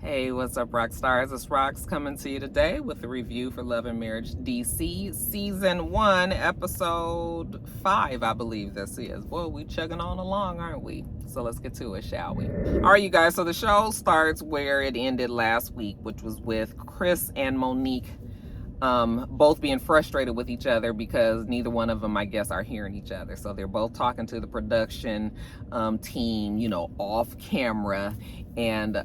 Hey, what's up, rock stars? It's Rox coming to you today with a review for Love and Marriage DC Season 1, Episode 5, I believe this is. Boy, we chugging on along, aren't we? So let's get to it, shall we? All right, you guys, so the show starts where it ended last week, which was with Chris and Monique both being frustrated with each other because neither one of them, I guess, are hearing each other. So they're both talking to the production team, off camera. And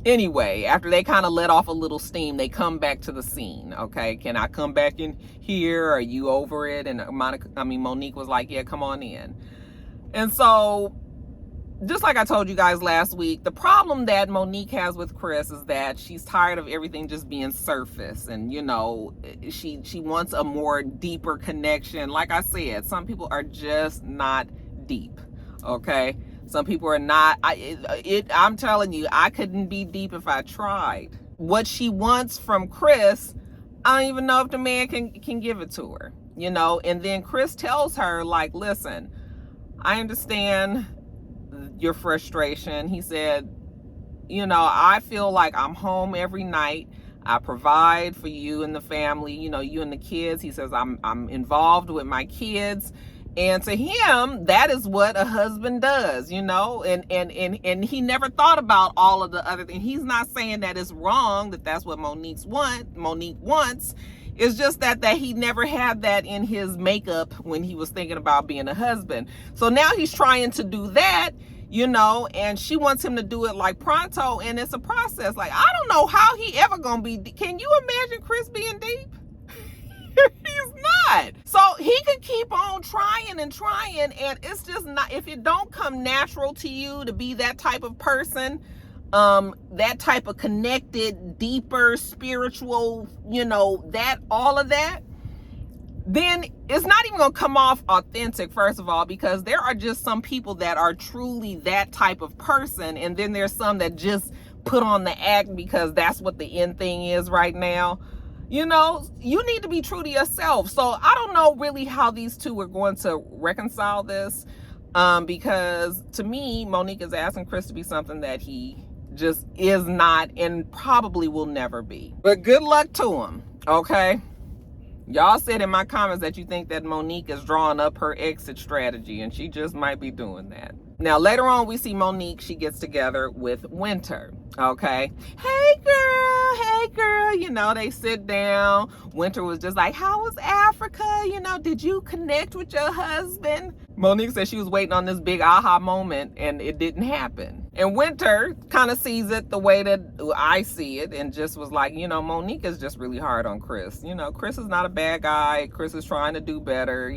anyway, after they kind of let off a little steam, they come back to the scene. Okay, can I come back in here? Are you over it? And Monique was like, yeah, come on in. And so, just like I told you guys last week, the problem that Monique has with Chris is that she's tired of everything just being surface. And, she wants a more deeper connection. Like I said, some people are just not deep, okay? Some people are not. I'm telling you, I couldn't be deep if I tried. What she wants from Chris, I don't even know if the man can give it to her, And then Chris tells her, like, listen, I understand your frustration. He said, I feel like I'm home every night. I provide for you and the family, you and the kids. He says, I'm involved with my kids. And to him, that is what a husband does, and he never thought about all of the other things. He's not saying that it's wrong, that's what Monique wants. It's just that he never had that in his makeup when he was thinking about being a husband. So now he's trying to do that, and she wants him to do it like pronto, and it's a process. Like, I don't know how he ever gonna be. Can you imagine Chris being deep? He's not. So he could keep on trying, and it's just not, if it don't come natural to you to be that type of person, that type of connected, deeper, spiritual, that, all of that, then it's not even gonna come off authentic, first of all, because there are just some people that are truly that type of person, and then there's some that just put on the act because that's what the end thing is right now. You need to be true to yourself. So I don't know really how these two are going to reconcile this, because to me, Monique is asking Chris to be something that he just is not and probably will never be. But good luck to him, okay? Y'all said in my comments that you think that Monique is drawing up her exit strategy, and she just might be doing that. Now, later on, we see Monique. She gets together with Winter, okay? Hey, girl. They sit down. Winter was just like, how was Africa? Did you connect with your husband? Monique said she was waiting on this big aha moment, and it didn't happen. And Winter kind of sees it the way that I see it, and just was like, Monique is just really hard on Chris. Chris is not a bad guy. Chris is trying to do better.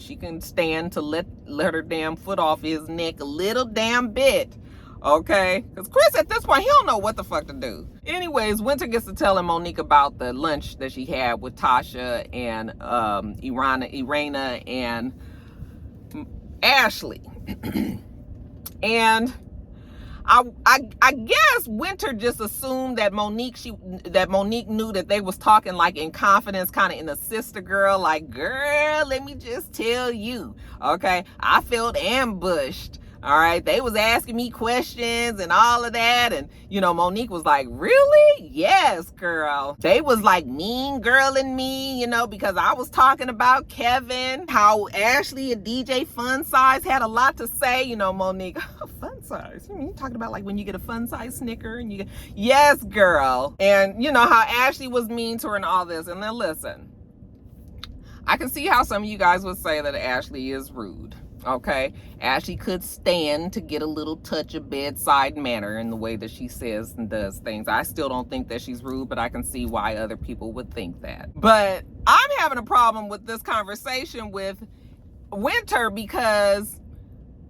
She can stand to let her damn foot off his neck a little damn bit. Okay? Because Chris, at this point, he don't know what the fuck to do. Anyways, Winter gets to telling Monique about the lunch that she had with Tasha and Irena and Ashley. And I guess Winter just assumed that Monique knew that they was talking like in confidence, kind of in a sister girl, like, girl, let me just tell you, okay, I felt ambushed. All right, they was asking me questions and all of that, and Monique was like, really? Yes, girl. They was like mean girling me, because I was talking about Kevin, how Ashley and DJ Fun Size had a lot to say. Monique, Fun Size? You talking about like when you get a Fun Size Snicker and you get, yes, girl. And how Ashley was mean to her and all this. And then listen, I can see how some of you guys would say that Ashley is rude. Okay, Ashley could stand to get a little touch of bedside manner in the way that she says and does things. I still don't think that she's rude, but I can see why other people would think that. But I'm having a problem with this conversation with Winter because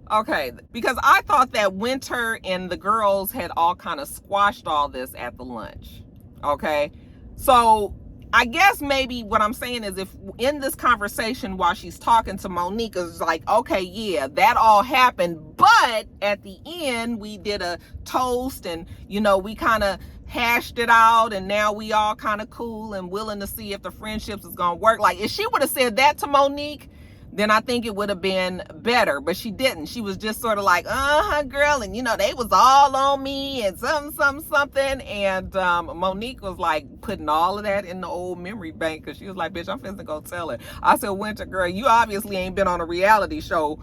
I thought that Winter and the girls had all kind of squashed all this at the lunch. Okay, so I guess maybe what I'm saying is, if in this conversation while she's talking to Monique, is like, okay, yeah, that all happened, but at the end we did a toast and we kind of hashed it out, and now we all kind of cool and willing to see if the friendships is gonna work. Like, if she would have said that to Monique, then I think it would have been better. But she didn't. She was just sort of like, girl, and they was all on me and something. And Monique was like putting all of that in the old memory bank, because she was like, bitch, I'm finna go tell her. I said, Winter, girl, you obviously ain't been on a reality show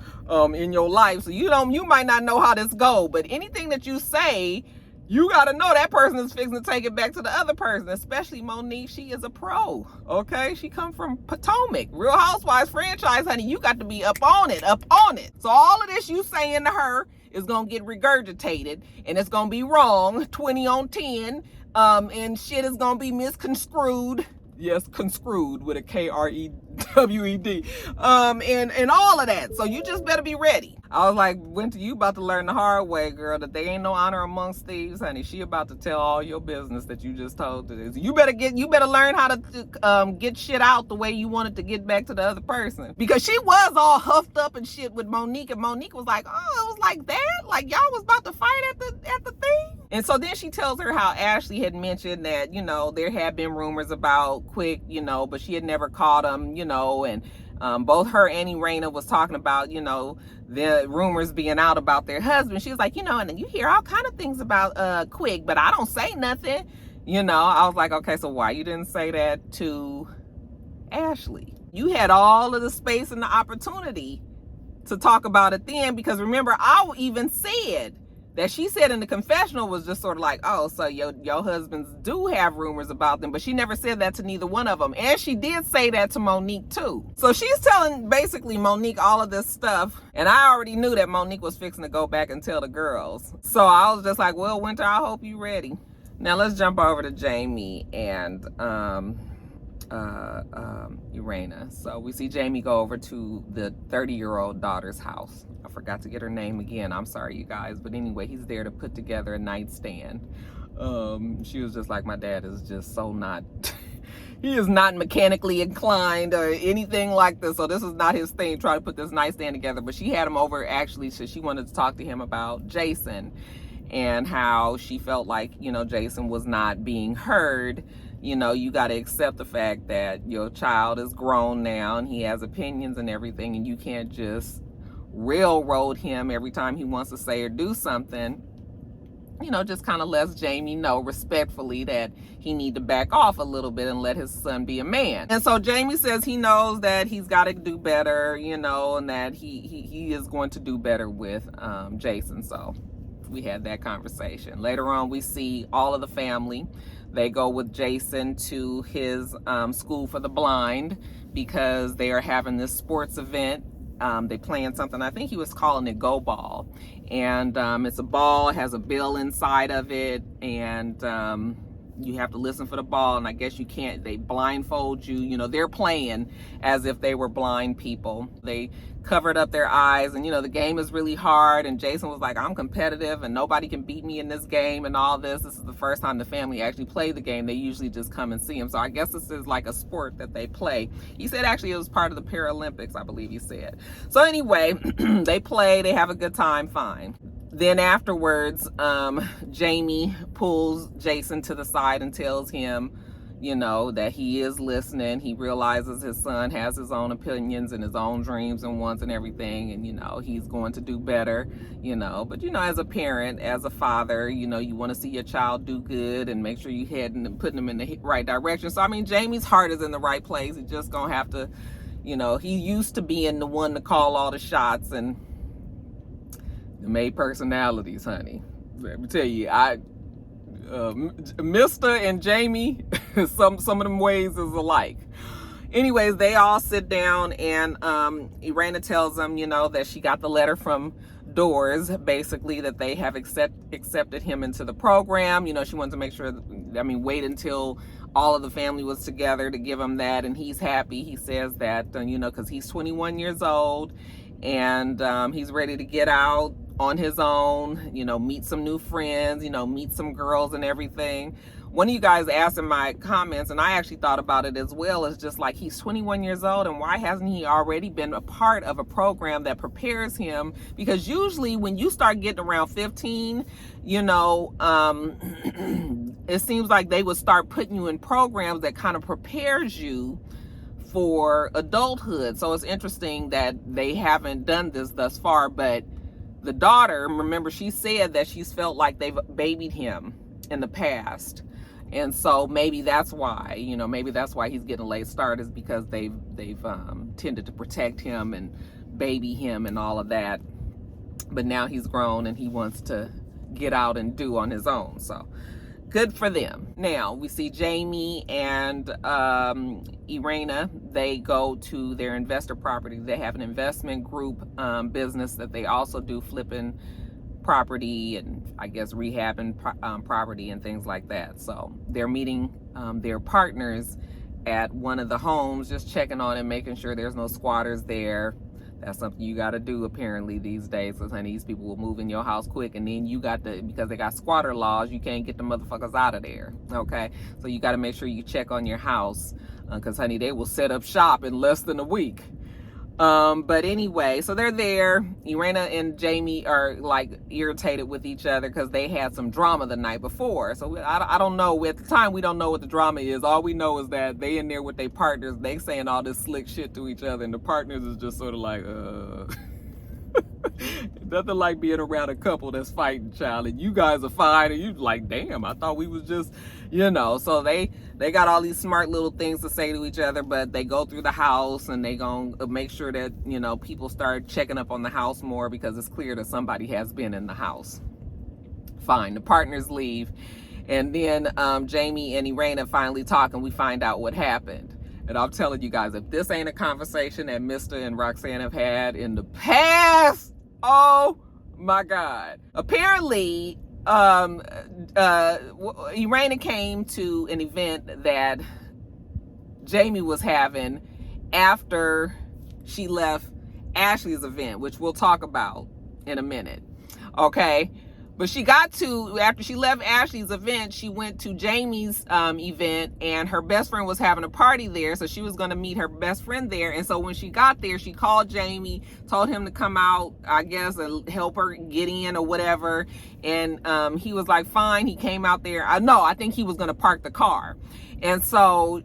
in your life, so you might not know how this go. But anything that you say, you got to know that person is fixing to take it back to the other person, especially Monique. She is a pro, okay? She come from Potomac, Real Housewives franchise, honey. You got to be up on it. So all of this you saying to her is going to get regurgitated, and it's going to be wrong, 20 on 10, and shit is going to be misconstrued. Yes, construed with a K-R-E-W-E-D. And all of that. So you just better be ready. I was like, Winter, you about to learn the hard way, girl, that they ain't no honor amongst thieves, honey. She about to tell all your business that you just told to this. You better learn how to get shit out the way you wanted to get back to the other person. Because she was all huffed up and shit with Monique, and Monique was like, oh, it was like that? Like y'all was about to fight at the thing? And so then she tells her how Ashley had mentioned that, there had been rumors about Quick, but she had never caught him, and both her and Irena was talking about, the rumors being out about their husband. She was like, and you hear all kind of things about Quick, but I don't say nothing. I was like, okay, so why you didn't say that to Ashley? You had all of the space and the opportunity to talk about it then, because remember, I even said that she said in the confessional was just sort of like, oh, so your husbands do have rumors about them, but she never said that to neither one of them. And she did say that to Monique too. So she's telling basically Monique all of this stuff, and I already knew that Monique was fixing to go back and tell the girls. So I was just like, well, Winter, I hope you ready. Now let's jump over to Jamie and Irena. So we see Jamie go over to the 30-year-old daughter's house. I forgot to get her name again. I'm sorry, you guys. But anyway, he's there to put together a nightstand. She was just like, my dad is just so not... he is not mechanically inclined or anything like this. So this is not his thing, trying to put this nightstand together. But she had him over actually, so she wanted to talk to him about Jason and how she felt like, Jason was not being heard. You got to accept the fact that your child is grown now and he has opinions and everything, and you can't just railroad him every time he wants to say or do something. Just kind of lets Jamie know respectfully that he need to back off a little bit and let his son be a man. And so Jamie says he knows that he's got to do better, and that he is going to do better with Jason. So we had that conversation. Later on, we see all of the family. They go with Jason to his school for the blind, because they are having this sports event. They playing something, I think he was calling it Go Ball. And it's a ball, it has a bill inside of it, and you have to listen for the ball, and I guess you can't, they blindfold you. They're playing as if they were blind people. They covered up their eyes, and the game is really hard, and Jason was like, I'm competitive and nobody can beat me in this game and all this. This is the first time the family actually played the game. They usually just come and see him. So I guess this is like a sport that they play. He said actually it was part of the Paralympics, I believe he said. So anyway, they play, they have a good time, fine. Then afterwards, Jamie pulls Jason to the side and tells him, that he is listening. He realizes his son has his own opinions and his own dreams and wants and everything. And, he's going to do better, but, as a parent, as a father, you want to see your child do good and make sure you head and putting them in the right direction. So, Jamie's heart is in the right place. He's just going to have to, he used to being the one to call all the shots and made personalities, honey. Let me tell you, Mr. and Jamie, some of them ways is alike. Anyways, they all sit down, and Irena tells them, that she got the letter from Doors, basically, that they have accepted him into the program. She wanted to make sure, wait until all of the family was together to give him that, and he's happy. He says that, because he's 21 years old, and he's ready to get out on his own, meet some new friends, meet some girls and everything. One of you guys asked in my comments, and I actually thought about it as well, is just like, he's 21 years old, and why hasn't he already been a part of a program that prepares him? Because usually when you start getting around 15, it seems like they would start putting you in programs that kind of prepares you for adulthood. So it's interesting that they haven't done this thus far, but the daughter, remember, she said that she's felt like they've babied him in the past. And so maybe that's why, maybe that's why he's getting a late start, is because they've tended to protect him and baby him and all of that. But now he's grown and he wants to get out and do on his own. So good for them. Now we see Jamie and Irena. They go to their investor property. They have an investment group business that they also do flipping property and I guess rehabbing property and things like that. So they're meeting their partners at one of the homes, just checking on and making sure there's no squatters there. That's something you got to do apparently these days, because honey, these people will move in your house quick, and then you got to, because they got squatter laws, you can't get the motherfuckers out of there. Okay, so you got to make sure you check on your house, because honey, they will set up shop in less than a week. But anyway, so they're there. Irena and Jamie are like irritated with each other because they had some drama the night before. So I don't know, at the time we don't know what the drama is. All we know is that they in there with their partners, they saying all this slick shit to each other, and the partners is just sort of like nothing like being around a couple that's fighting, child, and you guys are fine, and you like, damn, I thought we was just, so they got all these smart little things to say to each other. But they go through the house and they gonna make sure that people start checking up on the house more, because it's clear that somebody has been in the house. Fine, the partners leave, and then Jamie and Irena finally talk, and we find out what happened. And I'm telling you guys, if this ain't a conversation that Mr. and Roxanne have had in the past, oh my God. Apparently, Irena came to an event that Jamie was having after she left Ashley's event, which we'll talk about in a minute. Okay. But she got to, after she left Ashley's event, she went to Jamie's event, and her best friend was having a party there. So she was going to meet her best friend there. And so when she got there, she called Jamie, told him to come out, I guess, and help her get in or whatever. And he was like, fine. He came out there. I think he was going to park the car. And so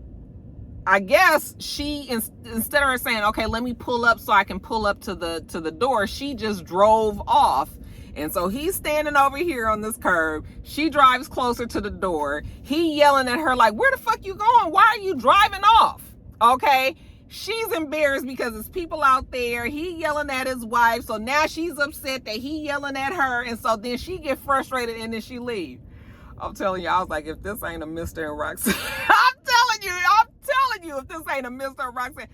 I guess she, instead of her saying, okay, let me pull up so I can pull up to the door, she just drove off. And so he's standing over here on this curb. She drives closer to the door. He yelling at her like, where the fuck you going? Why are you driving off? Okay. She's embarrassed because there's people out there. He yelling at his wife. So now she's upset that he yelling at her. And so then she get frustrated and then she leave. I'm telling you, I was like, if this ain't a Mr. and Roxanne, I'm telling you, if this ain't a Mr. and Roxanne.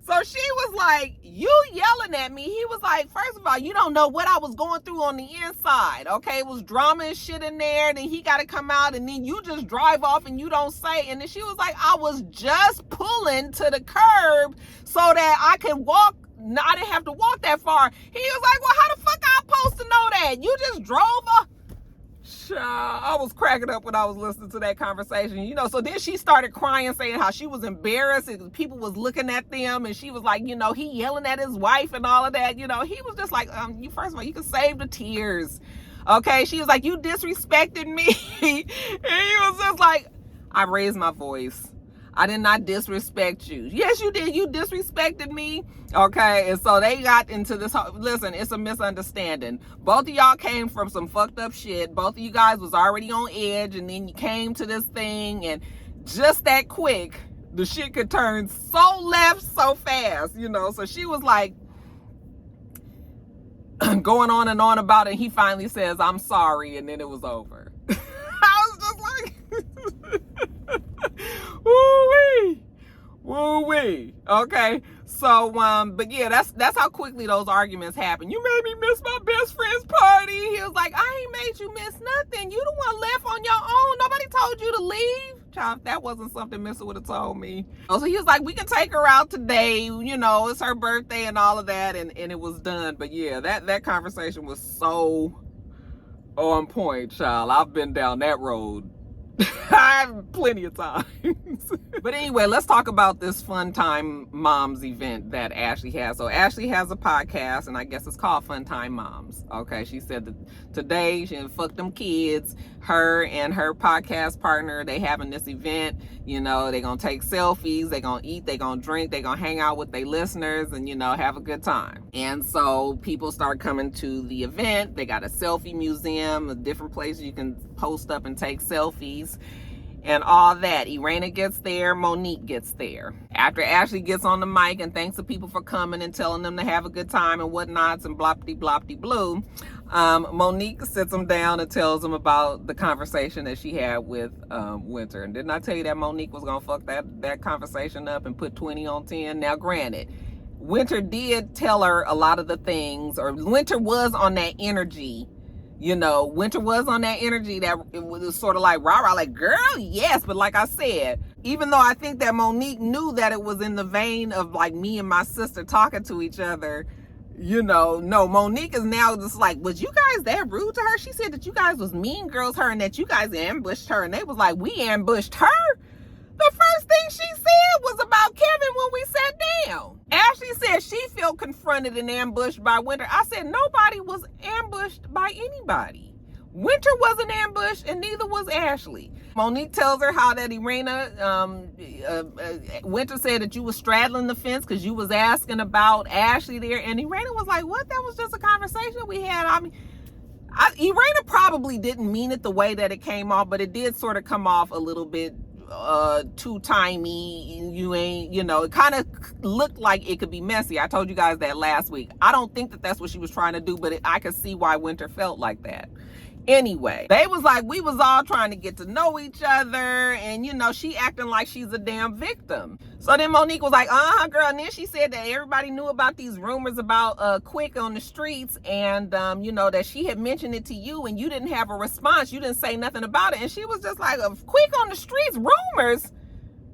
So she was like, you yelling at me. He was like, first of all, you don't know what I was going through on the inside. Okay, it was drama and shit in there. Then he got to come out, and then you just drive off and you don't say. And then she was like, I was just pulling to the curb so that I can walk. I didn't have to walk that far. He was like, well, how the fuck I'm supposed to know that? You just drove up. I was cracking up when I was listening to that conversation, so then she started crying, saying how she was embarrassed and people was looking at them, and she was like, he yelling at his wife and all of that. He was just like, first of all, you can save the tears. Okay. She was like, you disrespected me. And he was just like, I raised my voice. I did not disrespect you. Yes, you did. You disrespected me. Okay. And so they got into this. Listen, it's a misunderstanding. Both of y'all came from some fucked up shit. Both of you guys was already on edge. And then you came to this thing. And just that quick, the shit could turn so left so fast, So she was like going on and on about it. He finally says, I'm sorry. And then it was over. I was just like... Woo-wee. Okay. So, but yeah, that's how quickly those arguments happen. You made me miss my best friend's party. He was like, I ain't made you miss nothing. You the one left on your own. Nobody told you to leave. Child, that wasn't something Mr. would have told me. So he was like, we can take her out today. It's her birthday and all of that. And it was done. But yeah, that conversation was so on point, child. I've been down that road I have plenty of times. But anyway, let's talk about this Fun Time Moms event that Ashley has. So Ashley has a podcast, and I guess it's called Fun Time Moms. Okay, she said that today she fuck them kids. Her and her podcast partner, they having this event. You know, they're gonna take selfies, they're gonna eat, they're gonna drink, they're gonna hang out with their listeners, and you know, have a good time. And so people start coming to the event. They got a selfie museum, different places you can post up and take selfies and all that. Irena gets there, Monique gets there. After Ashley gets on the mic and thanks the people for coming and telling them to have a good time and whatnots and bloppity blue, Monique sits them down and tells them about the conversation that she had with Winter. And didn't I tell you that Monique was gonna fuck that conversation up and put 20 on 10? Now granted, Winter did tell her a lot of the things, or Winter was on that energy. You know, Winter was on that energy that it was sort of like rah-rah, like, girl, yes. But like I said, even though I think that Monique knew that it was in the vein of like me and my sister talking to each other, you know, no, Monique is now just like, was you guys that rude to her? She said that you guys was mean girls her and that you guys ambushed her. And they was like, we ambushed her? The first thing she said was about Kevin when we sat down. Ashley said she felt confronted and ambushed by Winter. I said nobody was ambushed by anybody. Winter wasn't ambushed and neither was Ashley. Monique tells her how that Irena, Winter said that you was straddling the fence because you was asking about Ashley there. And Irena was like, what? That was just a conversation we had. I mean, Irena probably didn't mean it the way that it came off, but it did sort of come off a little bit too timey. You ain't, you know, it kind of looked like it could be messy. I told you guys that last week. I don't think that that's what she was trying to do, but I could see why Winter felt like that. Anyway, they was like, we was all trying to get to know each other, and you know, she acting like she's a damn victim. So then Monique was like, girl. And then she said that everybody knew about these rumors about Quick on the streets, and you know, that she had mentioned it to you and you didn't have a response. You didn't say nothing about it. And she was just like, Quick on the streets, rumors?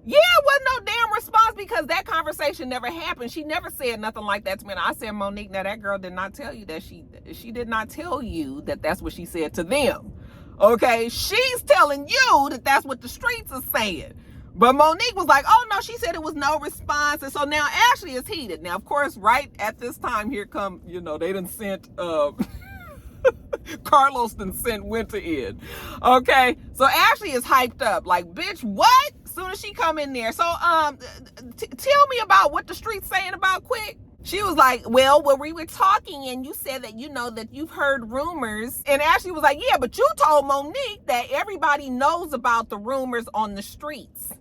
Yeah, it wasn't no damn response because that conversation never happened. She never said nothing like that to me. And I said, Monique, now that girl did not tell you that she did not tell you that that's what she said to them. Okay, she's telling you that that's what the streets are saying. But Monique was like, oh no, she said it was no response. And so now Ashley is heated. Now, of course, right at this time, here come, you know, they done sent Carlos done sent Winter in. Okay, so Ashley is hyped up like, bitch, what? Soon as she come in there. So tell me about what the street's saying about Quick. She was like, well, we were talking and you said that, you know, that you've heard rumors. And Ashley was like, yeah, but you told Monique that everybody knows about the rumors on the streets.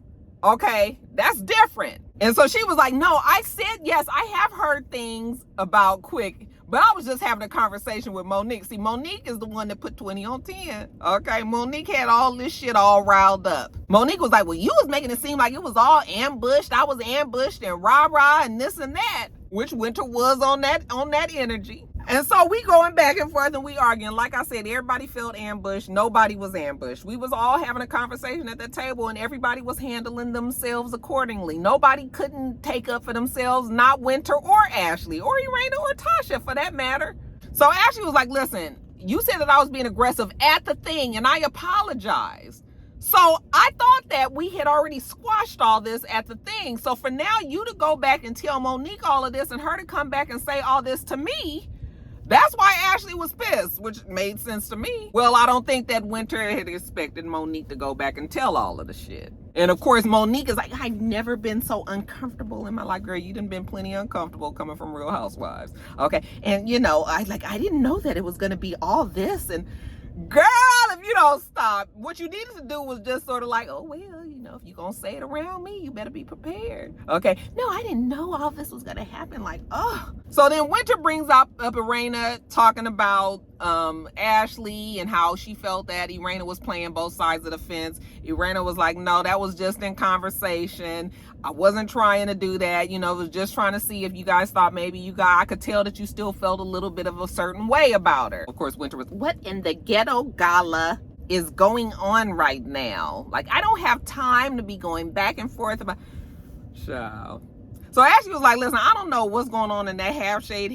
Okay, that's different. And so she was like, no, I said, yes, I have heard things about Quick, but I was just having a conversation with Monique. See, Monique is the one that put 20 on 10. Okay, Monique had all this shit all riled up. Monique was like, well, you was making it seem like it was all ambushed. I was ambushed and rah-rah and this and that, which Winter was on that energy. And so we going back and forth and we arguing. Like I said, everybody felt ambushed. Nobody was ambushed. We was all having a conversation at the table and everybody was handling themselves accordingly. Nobody couldn't take up for themselves, not Winter or Ashley or Irena or Tasha for that matter. So Ashley was like, listen, you said that I was being aggressive at the thing and I apologized. So I thought that we had already squashed all this at the thing. So for now, you to go back and tell Monique all of this and her to come back and say all this to me, that's why Ashley was pissed, which made sense to me. Well, I don't think that Winter had expected Monique to go back and tell all of the shit. And of course, Monique is like, I've never been so uncomfortable in my life. Girl, you done been plenty uncomfortable coming from Real Housewives. Okay, and you know, I didn't know that it was gonna be all this. And girl, if you don't stop, what you needed to do was just sort of like, oh, well, you know, if you're going to say it around me, you better be prepared. Okay. No, I didn't know all this was going to happen. Like, oh. So then Winter brings up Irena talking about Ashley and how she felt that Irena was playing both sides of the fence. Irena was like, no, that was just in conversation. I wasn't trying to do that. You know, I was just trying to see if you guys thought maybe I could tell that you still felt a little bit of a certain way about her. Of course, Winter was, what in the ghetto gala is going on right now? Like, I don't have time to be going back and forth about, child. So Ashley was like, listen, I don't know what's going on in that half-shaved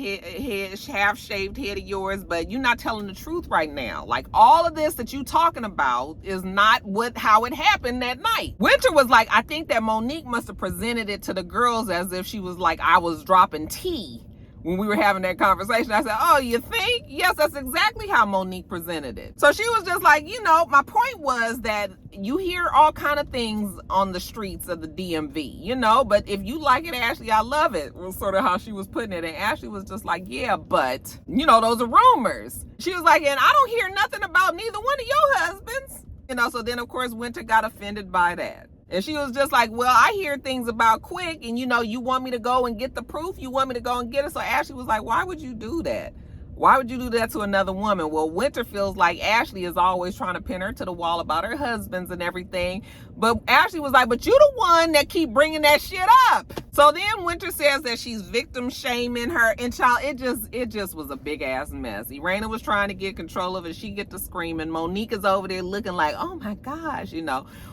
head of yours, but you're not telling the truth right now. Like, all of this that you talking about is not how it happened that night. Winter was like, I think that Monique must have presented it to the girls as if she was like, I was dropping tea when we were having that conversation. I said, oh, you think? Yes, that's exactly how Monique presented it. So she was just like, my point was that you hear all kind of things on the streets of the DMV, but if you like it, Ashley, I love it, was sort of how she was putting it. And Ashley was just like, yeah, but, those are rumors. She was like, and I don't hear nothing about neither one of your husbands. So then, of course, Winter got offended by that. And she was just like, well, I hear things about Quick, and you want me to go and get the proof? You want me to go and get it? So Ashley was like, why would you do that? Why would you do that to another woman? Well, Winter feels like Ashley is always trying to pin her to the wall about her husbands and everything. But Ashley was like, but you the one that keep bringing that shit up. So then Winter says that she's victim shaming her. And child, it just was a big ass mess. Irena was trying to get control of it. She get to screaming. Monique is over there looking like, oh my gosh,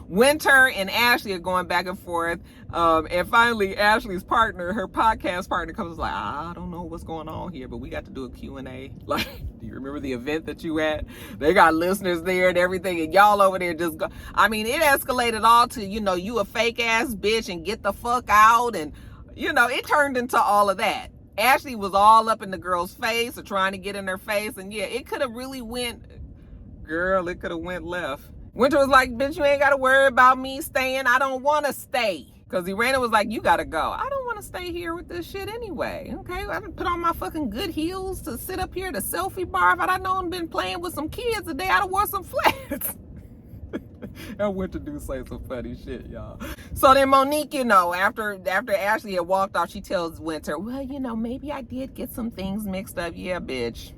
Winter and Ashley are going back and forth. And finally, Ashley's partner, her podcast partner, comes like, I don't know what's going on here, but we got to do a Q&A. Like, do you remember the event that you had? They got listeners there and everything, and y'all over there just go. I mean, it escalated all to, you a fake ass bitch and get the fuck out. And, it turned into all of that. Ashley was all up in the girl's face or trying to get in her face. And yeah, it could have really went left. Winter was like, bitch, you ain't got to worry about me staying. I don't want to stay. Because Irena was like, you got to go. I don't want to stay here with this shit anyway. Okay, I done put on my fucking good heels to sit up here at a selfie bar. If I'd known been playing with some kids today, I'd have wore some flats. I went to do say some funny shit, y'all. So then Monique, after Ashley had walked off, she tells Winter, well, maybe I did get some things mixed up. Yeah, bitch.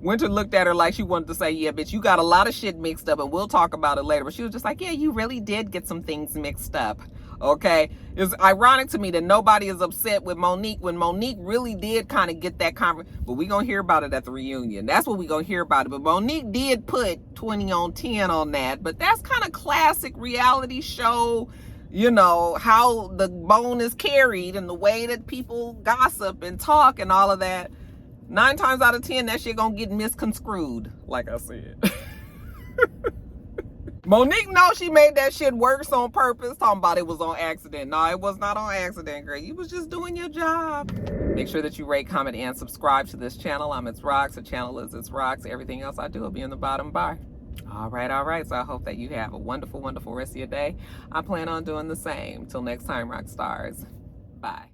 Winter looked at her like she wanted to say, yeah, bitch, you got a lot of shit mixed up and we'll talk about it later. But she was just like, yeah, you really did get some things mixed up. Okay. It's ironic to me that nobody is upset with Monique when Monique really did kind of get that conversation. But we're going to hear about it at the reunion. That's what we're going to hear about it. But Monique did put 20 on 10 on that. But that's kind of classic reality show, how the bone is carried and the way that people gossip and talk and all of that. 9 times out of 10, that shit gonna get misconstrued, like I said. Monique knows she made that shit worse on purpose, talking about it was on accident. No, it was not on accident, girl. You was just doing your job. Make sure that you rate, comment, and subscribe to this channel. I'm itsrox. The channel is itsrox. Everything else I do will be in the bottom bar. All right. So I hope that you have a wonderful, wonderful rest of your day. I plan on doing the same. Till next time, rock stars. Bye.